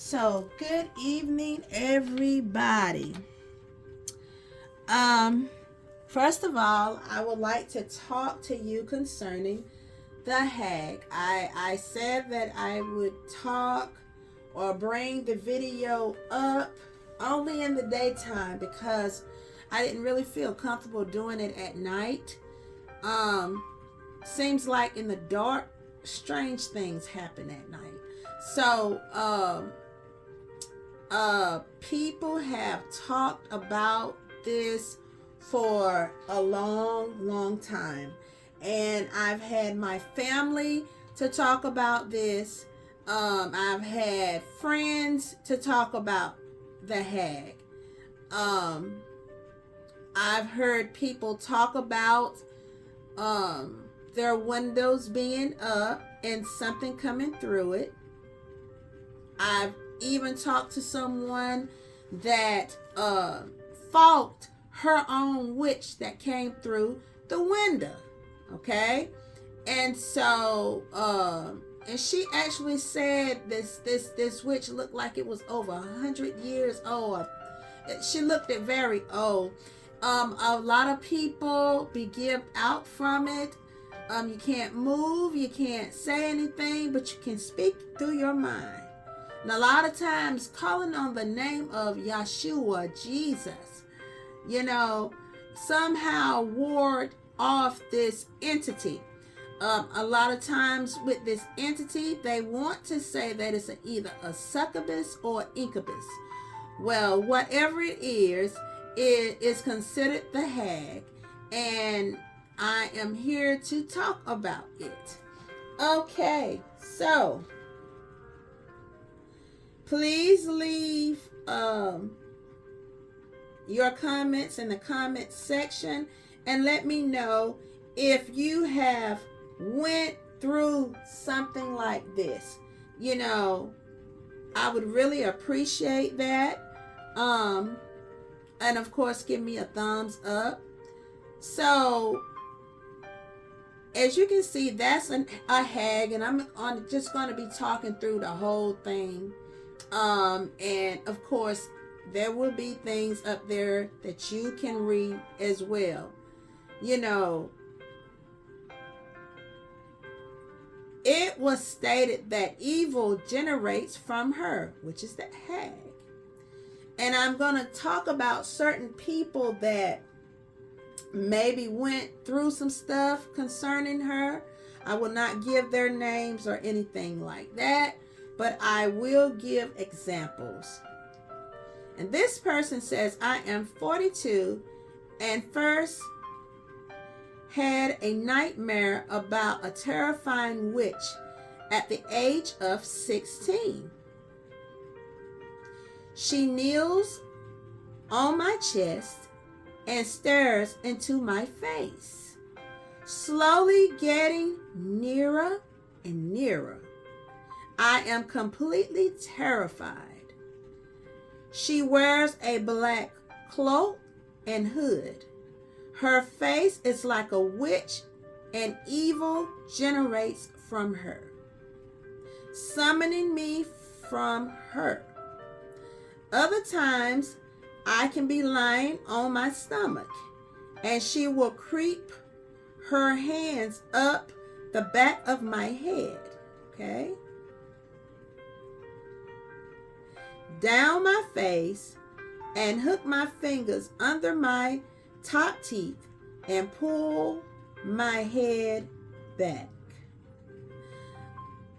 So, good evening, everybody. First of all, I would like to talk to you concerning the hag. I said that I would talk or bring the video up only in the daytime because I didn't really feel comfortable doing it at night. Seems like in the dark, strange things happen at night. So, people have talked about this for a long time, and I've had my family to talk about this. I've had friends to talk about the hag. I've heard people talk about their windows being up and something coming through it. I've even talked to someone that fought her own witch that came through the window. Okay, and so and she actually said this witch looked like it was over 100 years old. She looked it very old. A lot of people be given out from it. You can't move, you can't say anything, but you can speak through your mind. And a lot of times calling on the name of Yeshua, Jesus, somehow ward off this entity. A lot of times with this entity, they want to say that it's either a succubus or incubus. Well, whatever it is considered the hag, and I am here to talk about it. Okay, so please leave your comments in the comment section and let me know if you have went through something like this. I would really appreciate that. And of course, give me a thumbs up. So, as you can see, that's a hag, and I'm just going to be talking through the whole thing. And of course, there will be things up there that you can read as well. It was stated that evil generates from her, which is the hag. And I'm going to talk about certain people that maybe went through some stuff concerning her. I will not give their names or anything like that, but I will give examples. And this person says, I am 42 and first had a nightmare about a terrifying witch at the age of 16. She kneels on my chest and stares into my face, slowly getting nearer and nearer. I am completely terrified. She wears a black cloak and hood. Her face is like a witch, and evil generates from her, summoning me from her. Other times, I can be lying on my stomach, and she will creep her hands up the back of my head, okay? Down my face, and hook my fingers under my top teeth and pull my head back.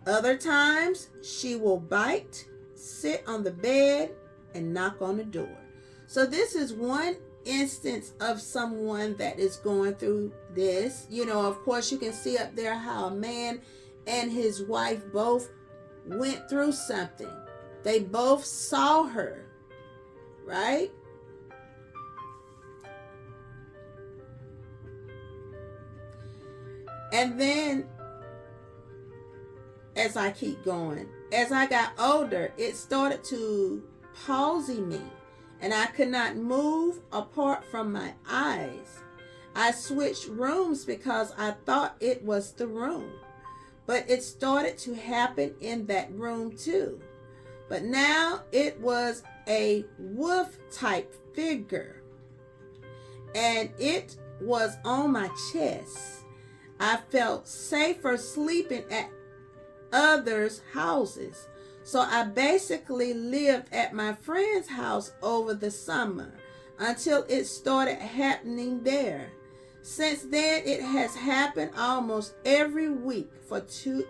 Other times, she will bite, sit on the bed, and knock on the door. So this is one instance of someone that is going through this. Of course, you can see up there how a man and his wife both went through something. They both saw her, right? And then, as I keep going, as I got older, it started to palsy me, and I could not move apart from my eyes. I switched rooms because I thought it was the room, but it started to happen in that room too. but now it was a wolf type figure, and it was on my chest. I felt safer sleeping at others' houses. So I basically lived at my friend's house over the summer until it started happening there. Since then, it has happened almost every week for 2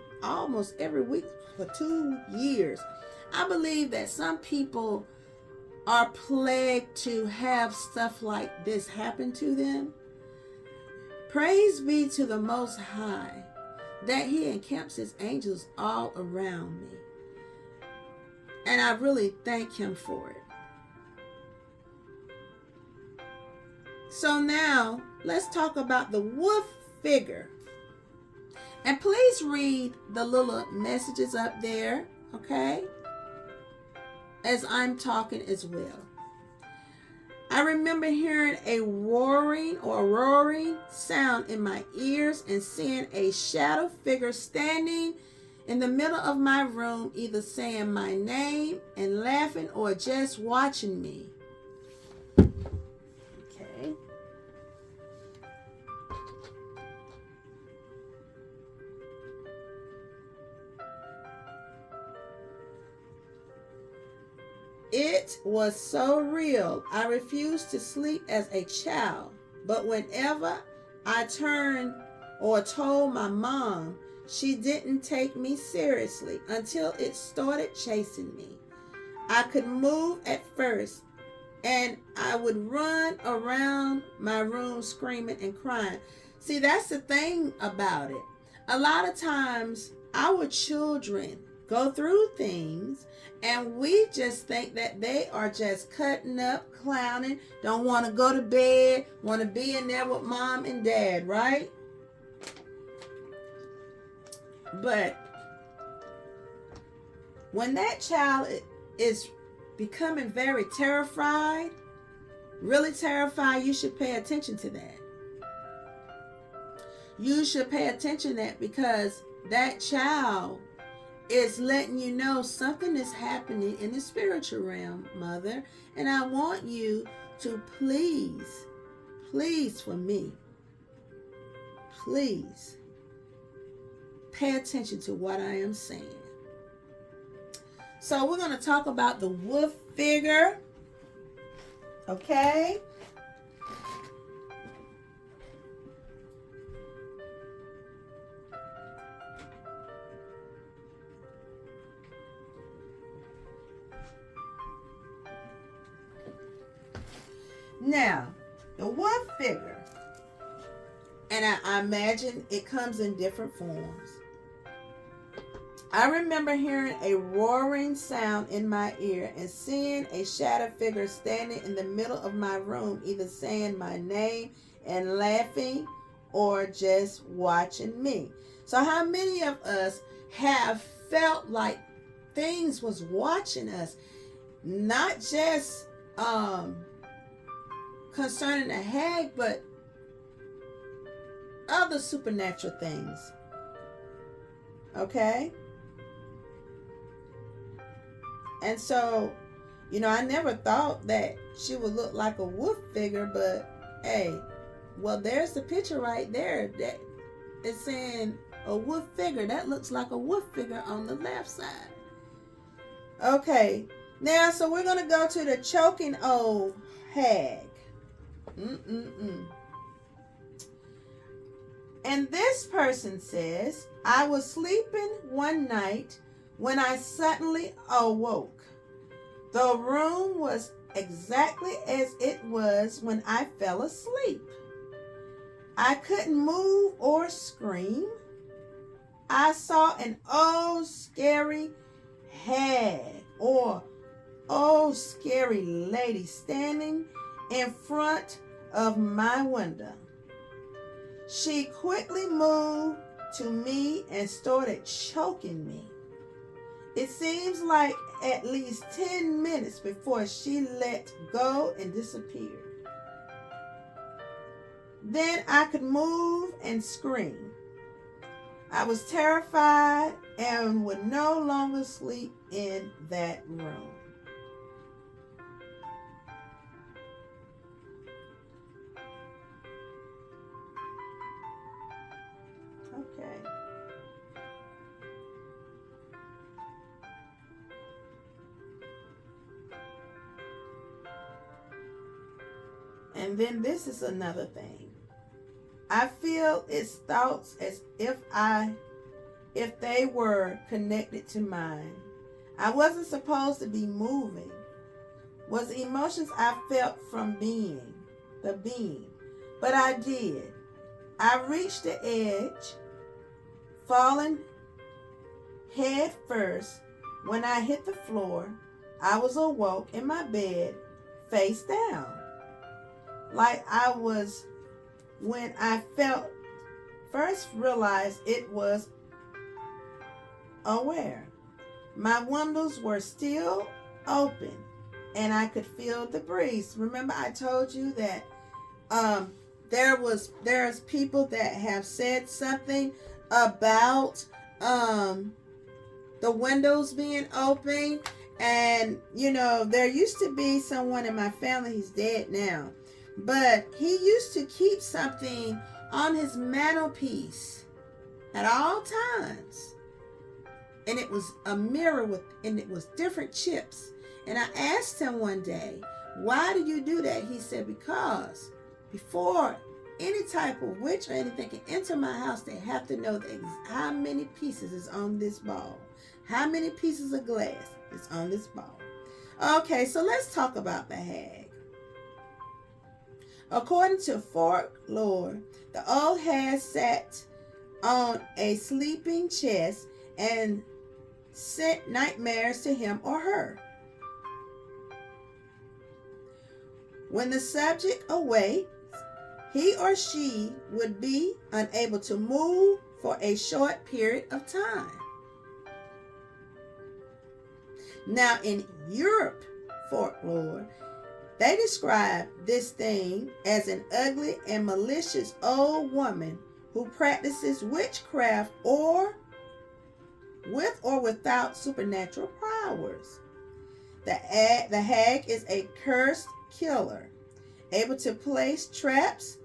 years. I believe that some people are plagued to have stuff like this happen to them. Praise be to the Most High that He encamps His angels all around me. And I really thank Him for it. So now, let's talk about the wolf figure. And please read the little messages up there, okay? As I'm talking as well. I remember hearing a roaring sound in my ears and seeing a shadow figure standing in the middle of my room, either saying my name and laughing or just watching me. Okay. It was so real. I refused to sleep as a child, but whenever I turned or told my mom, she didn't take me seriously until it started chasing me. I could move at first, and I would run around my room screaming and crying. See, that's the thing about it. A lot of times, our children go through things, and we just think that they are just cutting up, clowning, don't want to go to bed, want to be in there with mom and dad, right? But when that child is becoming very terrified, really terrified, you should pay attention to that. You should pay attention to that, because that child is letting you know something is happening in the spiritual realm, mother. And I want you to please for me, please pay attention to what I am saying. So we're going to talk about the wolf figure. Okay? Now, the wolf figure, and I imagine it comes in different forms. I remember hearing a roaring sound in my ear and seeing a shadow figure standing in the middle of my room, either saying my name and laughing or just watching me. So how many of us have felt like things was watching us? Not just concerning the hag, but other supernatural things. Okay? And so, I never thought that she would look like a wolf figure, but hey, well, there's the picture right there that is saying a wolf figure. That looks like a wolf figure on the left side. Okay, now, so we're going to go to the choking old hag. And this person says, I was sleeping one night when I suddenly awoke. The room was exactly as it was when I fell asleep. I couldn't move or scream. I saw an old scary hag or old scary lady standing in front of my window. She quickly moved to me and started choking me. It seems like at least 10 minutes before she let go and disappeared. Then I could move and scream. I was terrified and would no longer sleep in that room. Okay. And then this is another thing. I feel its thoughts as if they were connected to mine. I wasn't supposed to be moving. Was emotions I felt from the being. But I did. I reached the edge, falling head first. When I hit the floor, I was awoke in my bed, face down. Like I was when I first realized it was aware. My windows were still open and I could feel the breeze. Remember I told you that there's people that have said something about the windows being open, and there used to be someone in my family, he's dead now, but he used to keep something on his mantelpiece at all times, and it was a mirror and it was different chips. And I asked him one day, why do you do that? He said, because before any type of witch or anything can enter my house, they have to know how many pieces is on this ball, how many pieces of glass is on this ball. Okay, so let's talk about the hag. According to folklore, the old hag sat on a sleeping chest and sent nightmares to him or her. When the subject awakes, he or she would be unable to move for a short period of time. Now, in Europe folklore, they describe this thing as an ugly and malicious old woman who practices witchcraft or with or without supernatural powers. The hag is a cursed killer, able to place traps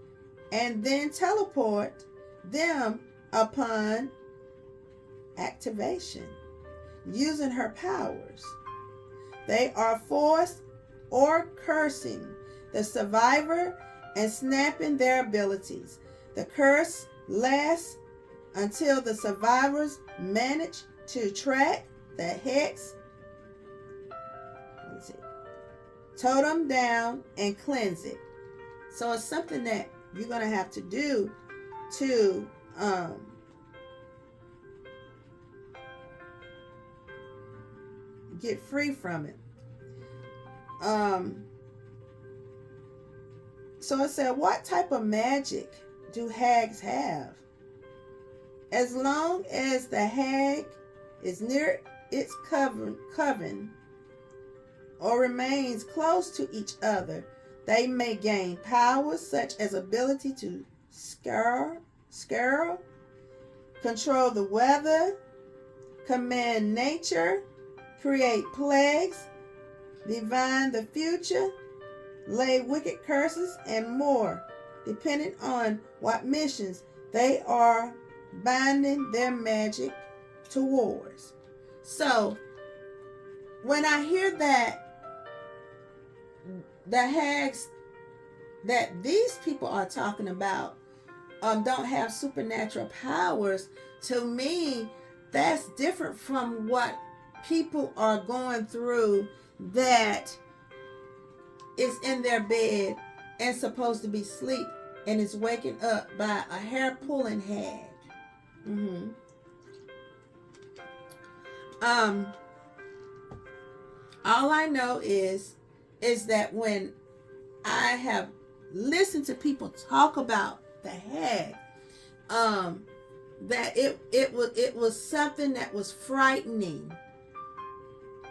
and then teleport them upon activation using her powers. They are forced or cursing the survivor and snapping their abilities. The curse lasts until the survivors manage to track the hex, totem down, and cleanse it. So it's something that you're going to have to do to get free from it. So it said, what type of magic do hags have? As long as the hag is near its coven or remains close to each other, they may gain powers such as ability to scare, control the weather, command nature, create plagues, divine the future, lay wicked curses, and more, depending on what missions they are binding their magic towards. So, when I hear that the hags that these people are talking about don't have supernatural powers, to me, that's different from what people are going through that is in their bed and supposed to be asleep and is waking up by a hair pulling hag. All I know is that when I have listened to people talk about the hag, that it was something that was frightening,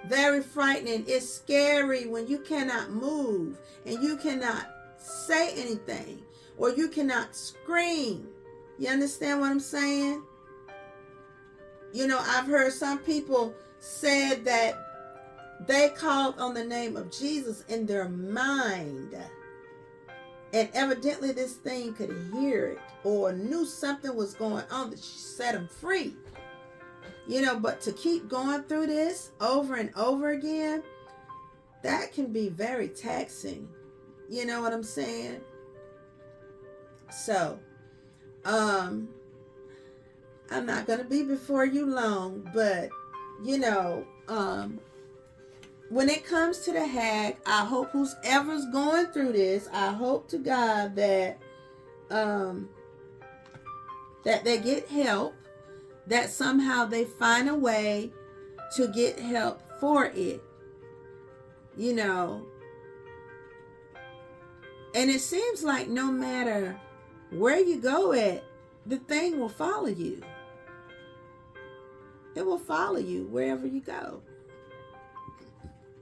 very frightening. It's scary when you cannot move and you cannot say anything or you cannot scream. You understand what I'm saying? I've heard some people said that they called on the name of Jesus in their mind. And evidently this thing could hear it or knew something was going on that she set them free. But to keep going through this over and over again, that can be very taxing. You know what I'm saying? So, I'm not going to be before you long, but, when it comes to the hag, I hope whoever's going through this, I hope to God that that they get help, that somehow they find a way to get help for it. And it seems like no matter where you go at, the thing will follow you. It will follow you wherever you go.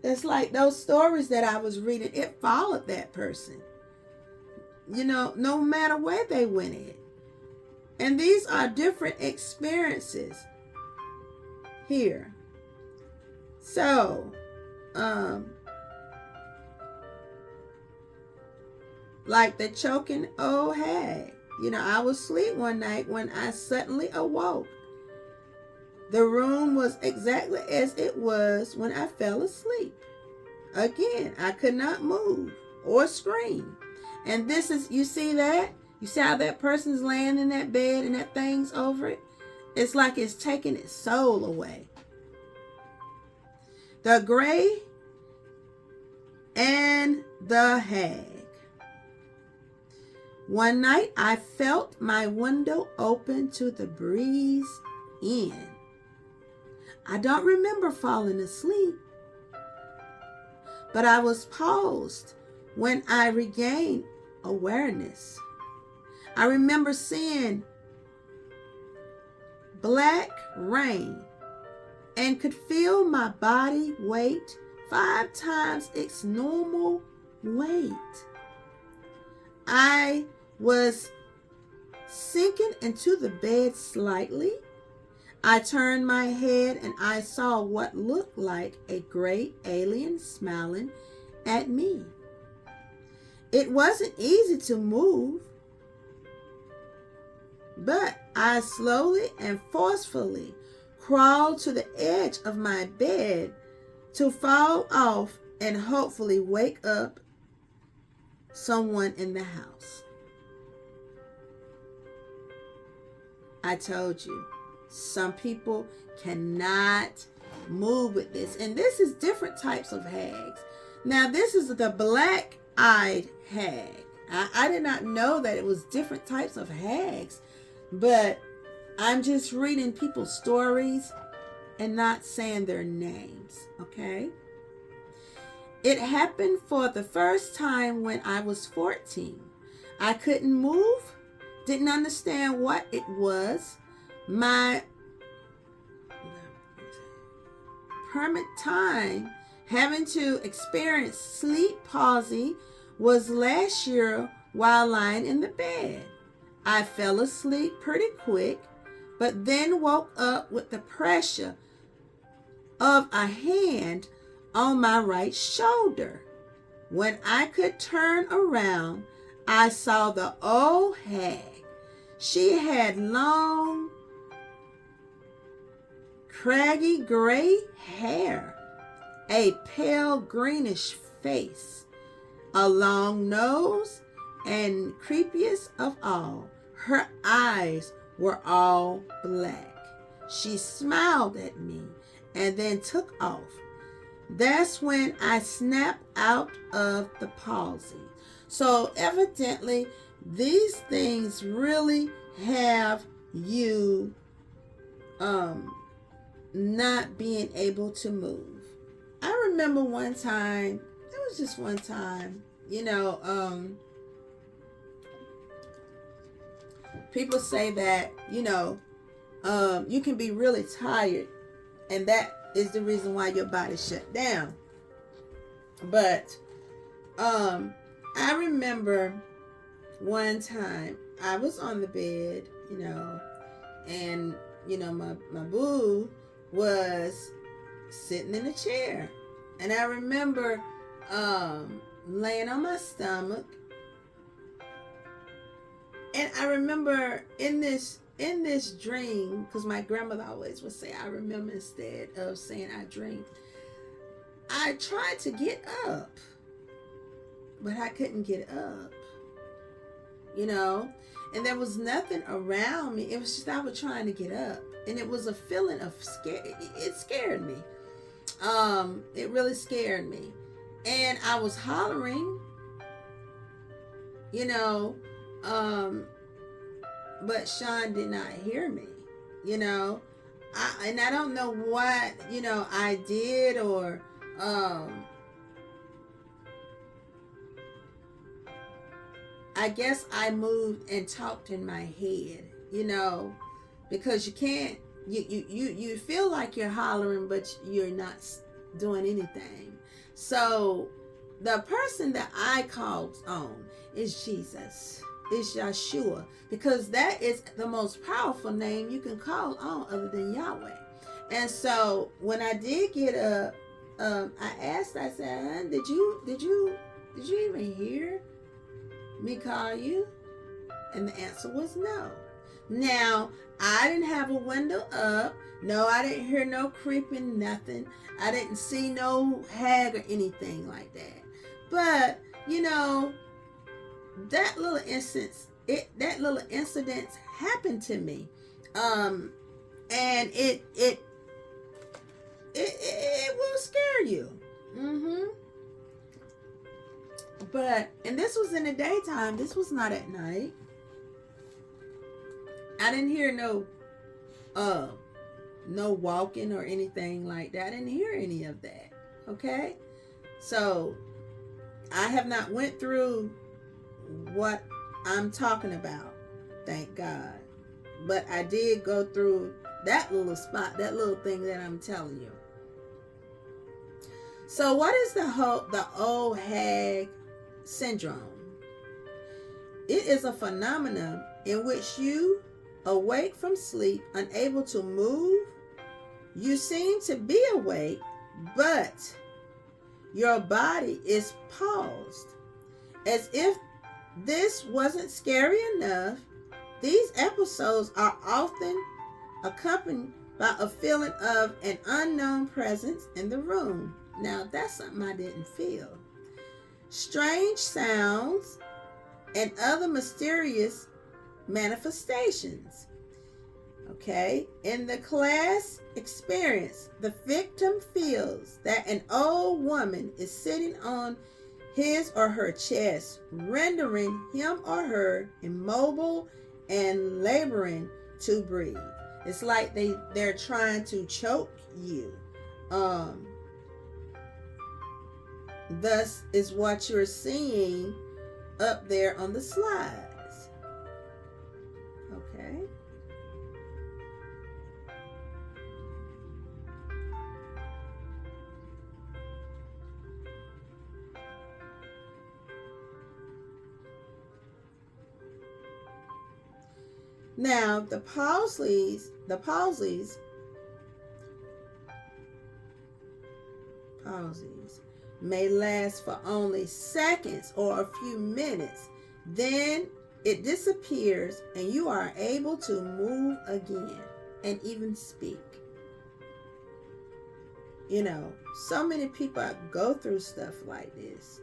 It's like those stories that I was reading, it followed that person. No matter where they went at. And these are different experiences here. So, like the choking old hag. I was asleep one night when I suddenly awoke. The room was exactly as it was when I fell asleep. Again, I could not move or scream. And this is, you see that? You see how that person's laying in that bed and that thing's over it? It's like it's taking its soul away. The Grey and the Hag. One night I felt my window open to the breeze in. I don't remember falling asleep, but I was paused when I regained awareness. I remember seeing black rain and could feel my body weight 5 times its normal weight. I was sinking into the bed slightly. I turned my head and I saw what looked like a great alien smiling at me. It wasn't easy to move, but I slowly and forcefully crawled to the edge of my bed to fall off and hopefully wake up someone in the house. I told you, some people cannot move with this. And this is different types of hags. Now, this is the black-eyed hag. I did not know that it was different types of hags. But I'm just reading people's stories and not saying their names, okay? It happened for the first time when I was 14. I couldn't move, didn't understand what it was. My permit time having to experience sleep palsy was last year while lying in the bed. I fell asleep pretty quick, but then woke up with the pressure of a hand on my right shoulder. When I could turn around, I saw the old hag. She had long, craggy gray hair, a pale greenish face, a long nose, and creepiest of all, her eyes were all black. She smiled at me and then took off. That's when I snapped out of the palsy. So evidently, these things really have you not being able to move. I remember one time, it was just one time, people say that, you can be really tired, and that is the reason why your body shut down. But I remember one time I was on the bed, and my boo was sitting in a chair. And I remember laying on my stomach. And I remember in this dream, because my grandmother always would say I remember instead of saying I dreamed, I tried to get up, but I couldn't get up, you know, and there was nothing around me. It was just I was trying to get up, and it was a feeling of scare. It scared me. It really scared me, and I was hollering, you know, but Sean did not hear me, you know. I don't know what, you know, I did, or I guess I moved and talked in my head, you know, because you can't, you feel like you're hollering, but you're not doing anything. So the person that I called on is Jesus, is Yeshua, because that is the most powerful name you can call on other than Yahweh. And so when I did get up, I asked, I said, did you even hear me call you? And the answer was no. Now, I didn't have a window up. No, I didn't hear no creeping, nothing. I didn't see no hag or anything like that. But, you know, that little incident happened to me. And it will scare you. But, and this was in the daytime. This was not at night. I didn't hear no walking or anything like that. I didn't hear any of that. Okay? So, I have not went through what I'm talking about. Thank God. But I did go through that little spot, that little thing that I'm telling you. So what is the old hag syndrome? It is a phenomenon in which you awake from sleep, unable to move. You seem to be awake, but your body is paused. As if this wasn't scary enough, these episodes are often accompanied by a feeling of an unknown presence in the room. Now, that's something I didn't feel. Strange sounds and other mysterious manifestations. Okay, in the class experience, the victim feels that an old woman is sitting on his or her chest, rendering him or her immobile and laboring to breathe. It's like they're trying to choke you. Thus is what you're seeing up there on the slides. Okay. Now, the palsies may last for only seconds or a few minutes. Then it disappears and you are able to move again and even speak. You know, so many people go through stuff like this.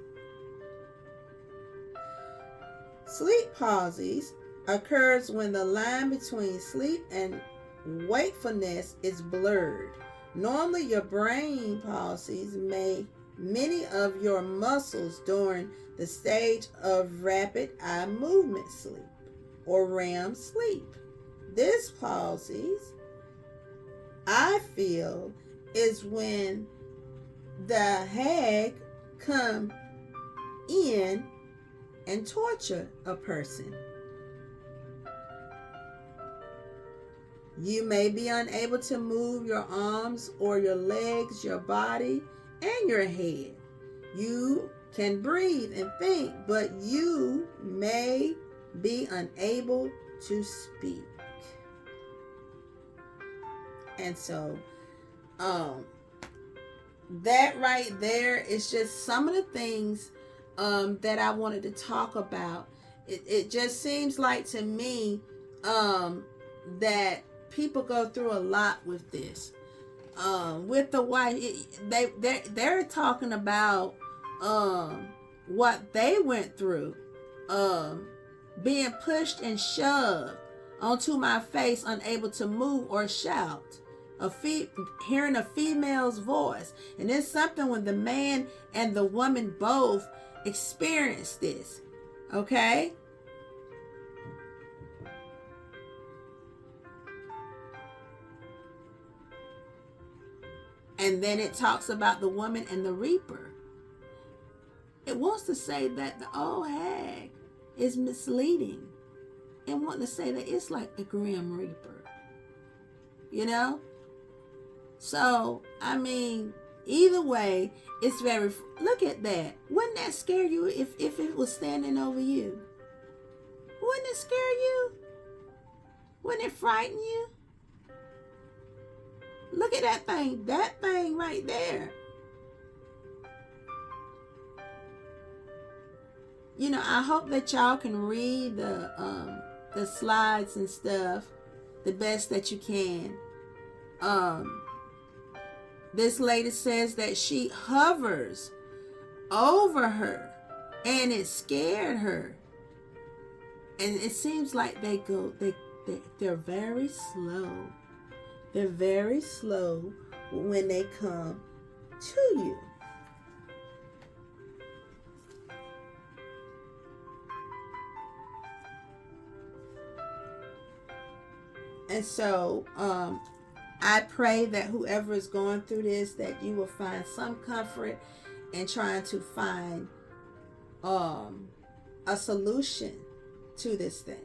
Sleep palsies occurs when the line between sleep and wakefulness is blurred. Normally, your brain palsies many of your muscles during the stage of rapid eye movement sleep or REM sleep. This palsies, I feel, is when the hag come in and torture a person. You may be unable to move your arms or your legs, your body, and your head. You can breathe and think, but you may be unable to speak. And so, that right there is just some of the things that I wanted to talk about. It just seems like to me that people go through a lot with this. With the wife, they're talking about what they went through, being pushed and shoved onto my face, unable to move or shout. Hearing a female's voice, and it's something when the man and the woman both experience this. Okay. And then it talks about the woman and the reaper. It wants to say that the old hag is misleading and wanting to say that it's like the grim reaper. You know? So, I mean, either way, it's very... Look at that. Wouldn't that scare you if it was standing over you? Wouldn't it scare you? Wouldn't it frighten you? Look at that thing. That thing right there. You know, I hope that y'all can read the slides and stuff the best that you can. This lady says that she hovers over her and it scared her. And it seems like they're very slow. They're very slow when they come to you. And so, I pray that whoever is going through this, that you will find some comfort in trying to find a solution to this thing.